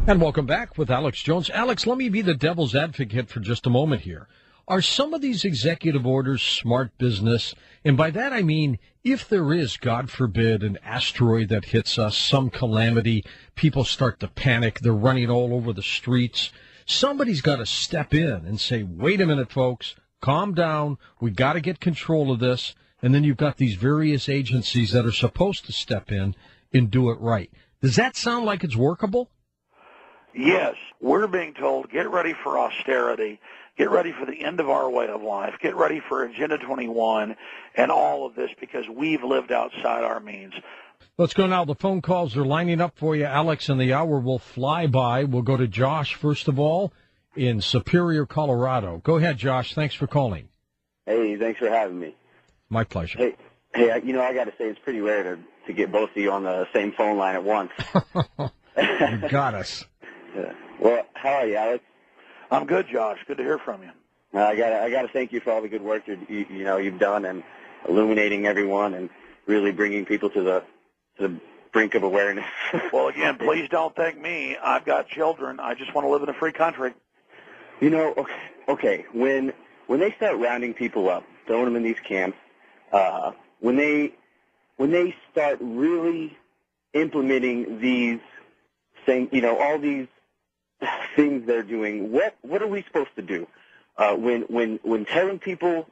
And welcome back with Alex Jones. Alex, let me be the devil's advocate for just a moment here. Are some of these executive orders smart business? And by that I mean, if there is, God forbid, an asteroid that hits us, some calamity, people start to panic, they're running all over the streets, somebody's got to step in and say, wait a minute, folks, calm down, we got to get control of this. And then you've got these various agencies that are supposed to step in and do it right. Does that sound like it's workable? Yes, we're being told, get ready for austerity, get ready for the end of our way of life, get ready for Agenda 21 and all of this because we've lived outside our means. Let's go now. The phone calls are lining up for you, Alex, and the hour will fly by. We'll go to Josh, first of all, in Superior, Colorado. Go ahead, Josh. Thanks for calling. Hey, thanks for having me. My pleasure. Hey, I got to say it's pretty rare to get both of you on the same phone line at once. You got us. Well, how are you, Alex? I'm good, Josh. Good to hear from you. I got to thank you for all the good work you've done and illuminating everyone and really bringing people to the brink of awareness. Well, again, please don't thank me. I've got children. I just want to live in a free country. Okay. When they start rounding people up, throwing them in these camps, when they start really implementing these things, all these things they're doing, what are we supposed to do? When telling people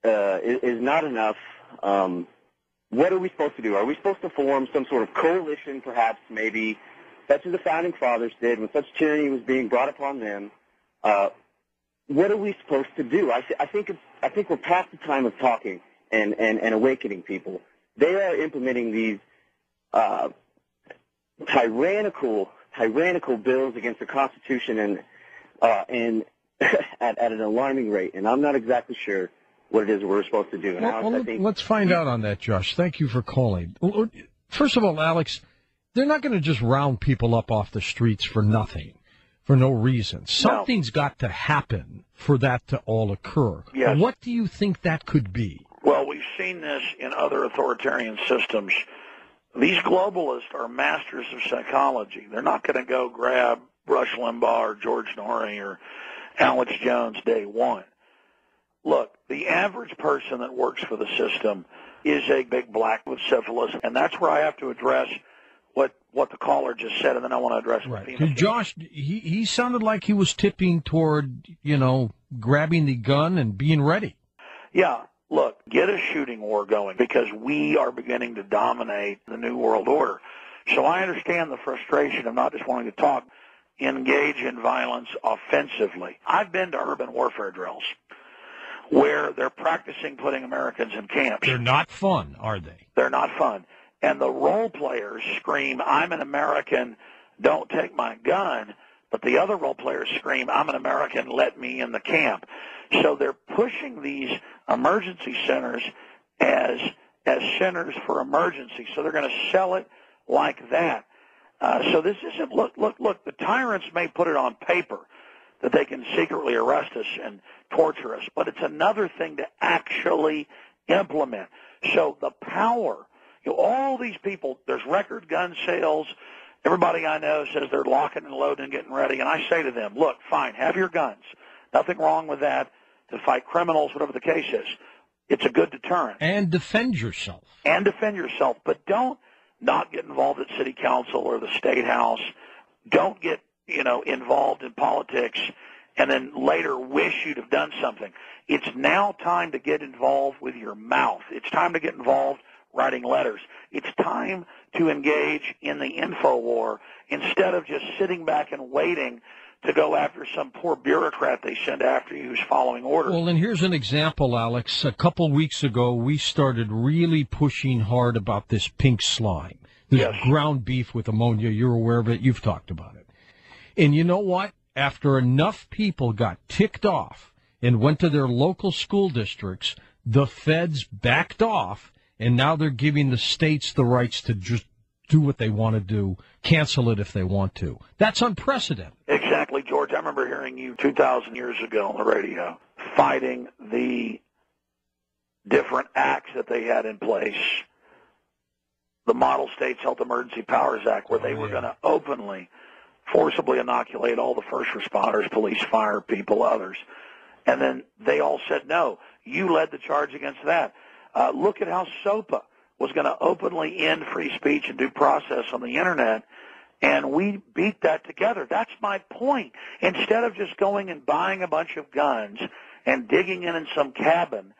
is not enough, what are we supposed to do? Are we supposed to form some sort of coalition, perhaps, maybe, such as the Founding Fathers did when such tyranny was being brought upon them? What are we supposed to do? I think we're past the time of talking and awakening people. They are implementing these tyrannical bills against the Constitution and at an alarming rate, and I'm not exactly sure what it is we're supposed to do. Let's find out on that, Josh. Thank you for calling. First of all, Alex, they're not going to just round people up off the streets for nothing, for no reason. Something's got to happen for that to all occur. Yes. What do you think that could be? Well, we've seen this in other authoritarian systems. These globalists are masters of psychology. They're not going to go grab Rush Limbaugh or George Norrie or Alex Jones day one. Look, the average person that works for the system is a big black with syphilis, and that's where I have to address what the caller just said, and then I want to address what right. Josh, he sounded like he was tipping toward, grabbing the gun and being ready. Yeah. Look, get a shooting war going because we are beginning to dominate the New World Order. So I understand the frustration of not just wanting to talk, engage in violence offensively. I've been to urban warfare drills where they're practicing putting Americans in camps. They're not fun, are they? They're not fun. And the role players scream, I'm an American, don't take my gun. But the other role players scream, I'm an American, let me in the camp. So they're pushing these emergency centers as centers for emergency. So they're going to sell it like that. So this isn't, look, the tyrants may put it on paper that they can secretly arrest us and torture us, but it's another thing to actually implement. So the power, all these people, there's record gun sales. Everybody I know says they're locking and loading and getting ready, and I say to them, look, fine, have your guns. Nothing wrong with that to fight criminals, whatever the case is. It's a good deterrent. And defend yourself. But don't not get involved at city council or the state house. Don't get, involved in politics and then later wish you'd have done something. It's now time to get involved with your mouth. It's time to get involved writing letters. It's time to engage in the info war instead of just sitting back and waiting to go after some poor bureaucrat they send after you who's following orders. Well, and here's an example, Alex. A couple weeks ago, we started really pushing hard about this pink slime, this ground beef with ammonia. You're aware of it. You've talked about it. And you know what? After enough people got ticked off and went to their local school districts, the feds backed off, and now they're giving the states the rights to just do what they want to do, cancel it if they want to. That's unprecedented. Exactly, George. I remember hearing you 2,000 years ago on the radio fighting the different acts that they had in place, the Model States Health Emergency Powers Act, where they were going to openly forcibly inoculate all the first responders, police, fire people, others. And then they all said, no, you led the charge against that. Look at how SOPA was going to openly end free speech and due process on the Internet, and we beat that together. That's my point. Instead of just going and buying a bunch of guns and digging in some cabin,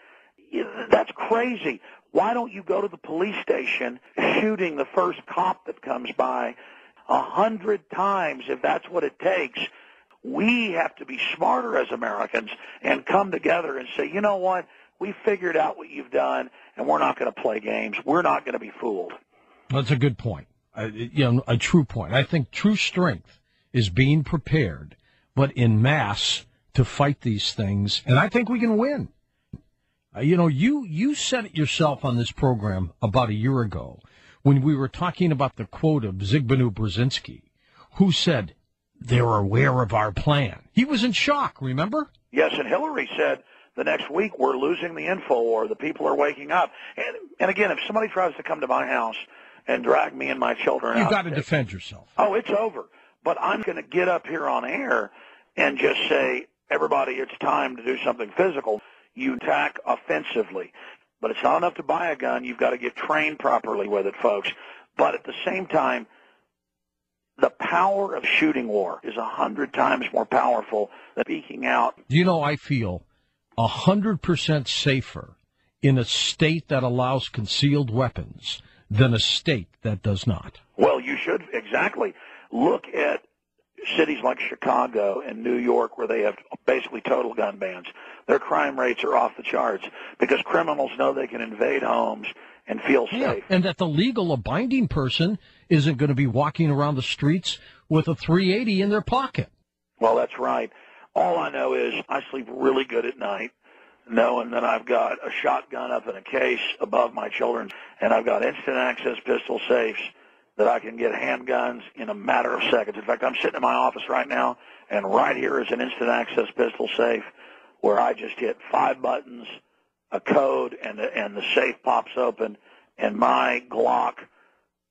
that's crazy. Why don't you go to the police station shooting the first cop that comes by 100 times if that's what it takes? We have to be smarter as Americans and come together and say, you know what, we figured out what you've done, and we're not going to play games. We're not going to be fooled. That's a good point. A true point. I think true strength is being prepared, but in mass to fight these things, and I think we can win. You said it yourself on this program about a year ago when we were talking about the quote of Zbigniew Brzezinski, who said, they're aware of our plan. He was in shock, remember? Yes, and Hillary said the next week we're losing the info war. The people are waking up. And again, if somebody tries to come to my house and drag me and my children out. You've got to defend yourself. Oh, it's over. But I'm going to get up here on air and just say, everybody, it's time to do something physical. You attack offensively. But it's not enough to buy a gun. You've got to get trained properly with it, folks. But at the same time, the power of shooting war is 100 times more powerful than speaking out. I feel 100% safer in a state that allows concealed weapons than a state that does not. Well, you should, exactly. Look at cities like Chicago and New York where they have basically total gun bans. Their crime rates are off the charts because criminals know they can invade homes and feel safe. And that the legal abiding person isn't going to be walking around the streets with a .380 in their pocket. Well, that's right. All I know is I sleep really good at night knowing that I've got a shotgun up in a case above my children, and I've got instant access pistol safes that I can get handguns in a matter of seconds. In fact, I'm sitting in my office right now, and right here is an instant access pistol safe where I just hit 5 buttons, a code, and the safe pops open, and my Glock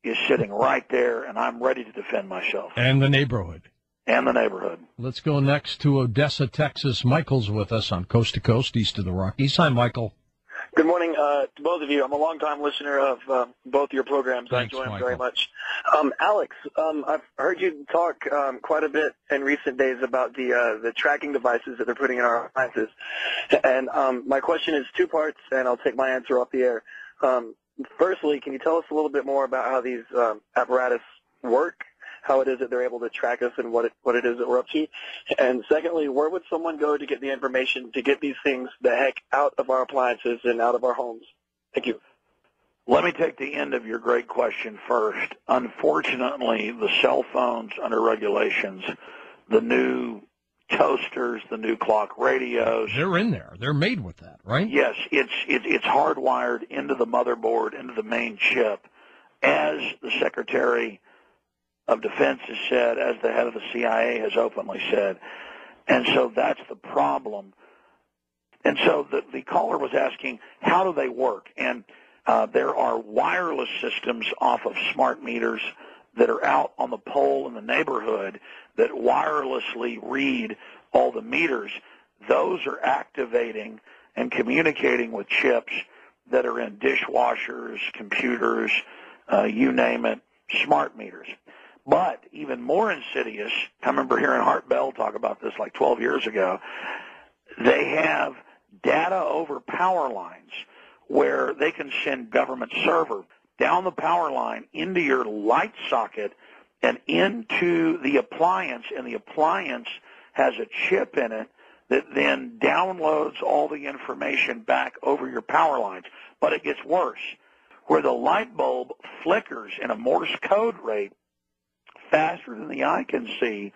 is sitting right there, and I'm ready to defend myself. And the neighborhood. And the neighborhood. Let's go next to Odessa, Texas. Michael's with us on Coast to Coast, east of the Rockies. Hi, Michael. Good morning to both of you. I'm a long-time listener of both your programs. Thanks, I enjoy them Michael. very much. Alex, I've heard you talk quite a bit in recent days about the tracking devices that they're putting in our appliances. And my question is 2 parts, and I'll take my answer off the air. Firstly, can you tell us a little bit more about how these apparatus work, how it is that they're able to track us and what it is that we're up to? And secondly, where would someone go to get the information to get these things the heck out of our appliances and out of our homes? Thank you. Let me take the end of your great question first. Unfortunately, the cell phones under regulations, the new toasters, the new clock radios. They're in there. They're made with that, right? Yes, it's hardwired into the motherboard, into the main chip. As the Secretary of Defense has said, as the head of the CIA has openly said. And so that's the problem. And so the caller was asking, how do they work? And there are wireless systems off of smart meters that are out on the pole in the neighborhood that wirelessly read all the meters. Those are activating and communicating with chips that are in dishwashers, computers, you name it, smart meters. But even more insidious, I remember hearing Hart Bell talk about this like 12 years ago, they have data over power lines where they can send government server down the power line into your light socket and into the appliance, and the appliance has a chip in it that then downloads all the information back over your power lines. But it gets worse, where the light bulb flickers in a Morse code rate faster than the eye can see.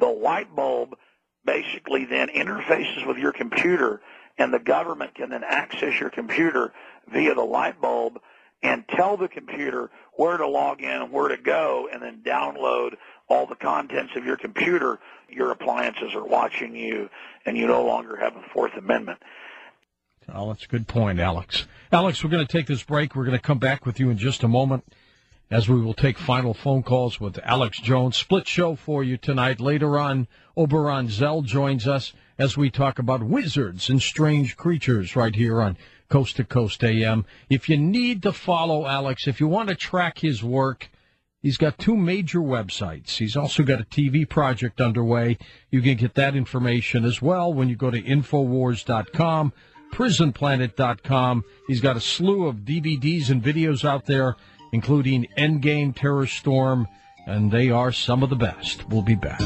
The light bulb basically then interfaces with your computer, and the government can then access your computer via the light bulb and tell the computer where to log in, where to go, and then download all the contents of your computer. Your appliances are watching you, and you no longer have a Fourth Amendment. Oh, that's a good point, Alex. Alex, we're going to take this break. We're going to come back with you in just a moment. as we will take final phone calls with Alex Jones. Split show for you tonight. Later on, Oberon Zell joins us as we talk about wizards and strange creatures right here on Coast to Coast AM. If you need to follow Alex, if you want to track his work, he's got 2 major websites. He's also got a TV project underway. You can get that information as well when you go to Infowars.com, PrisonPlanet.com. He's got a slew of DVDs and videos out there, including Endgame, Terror Storm, and they are some of the best. We'll be back.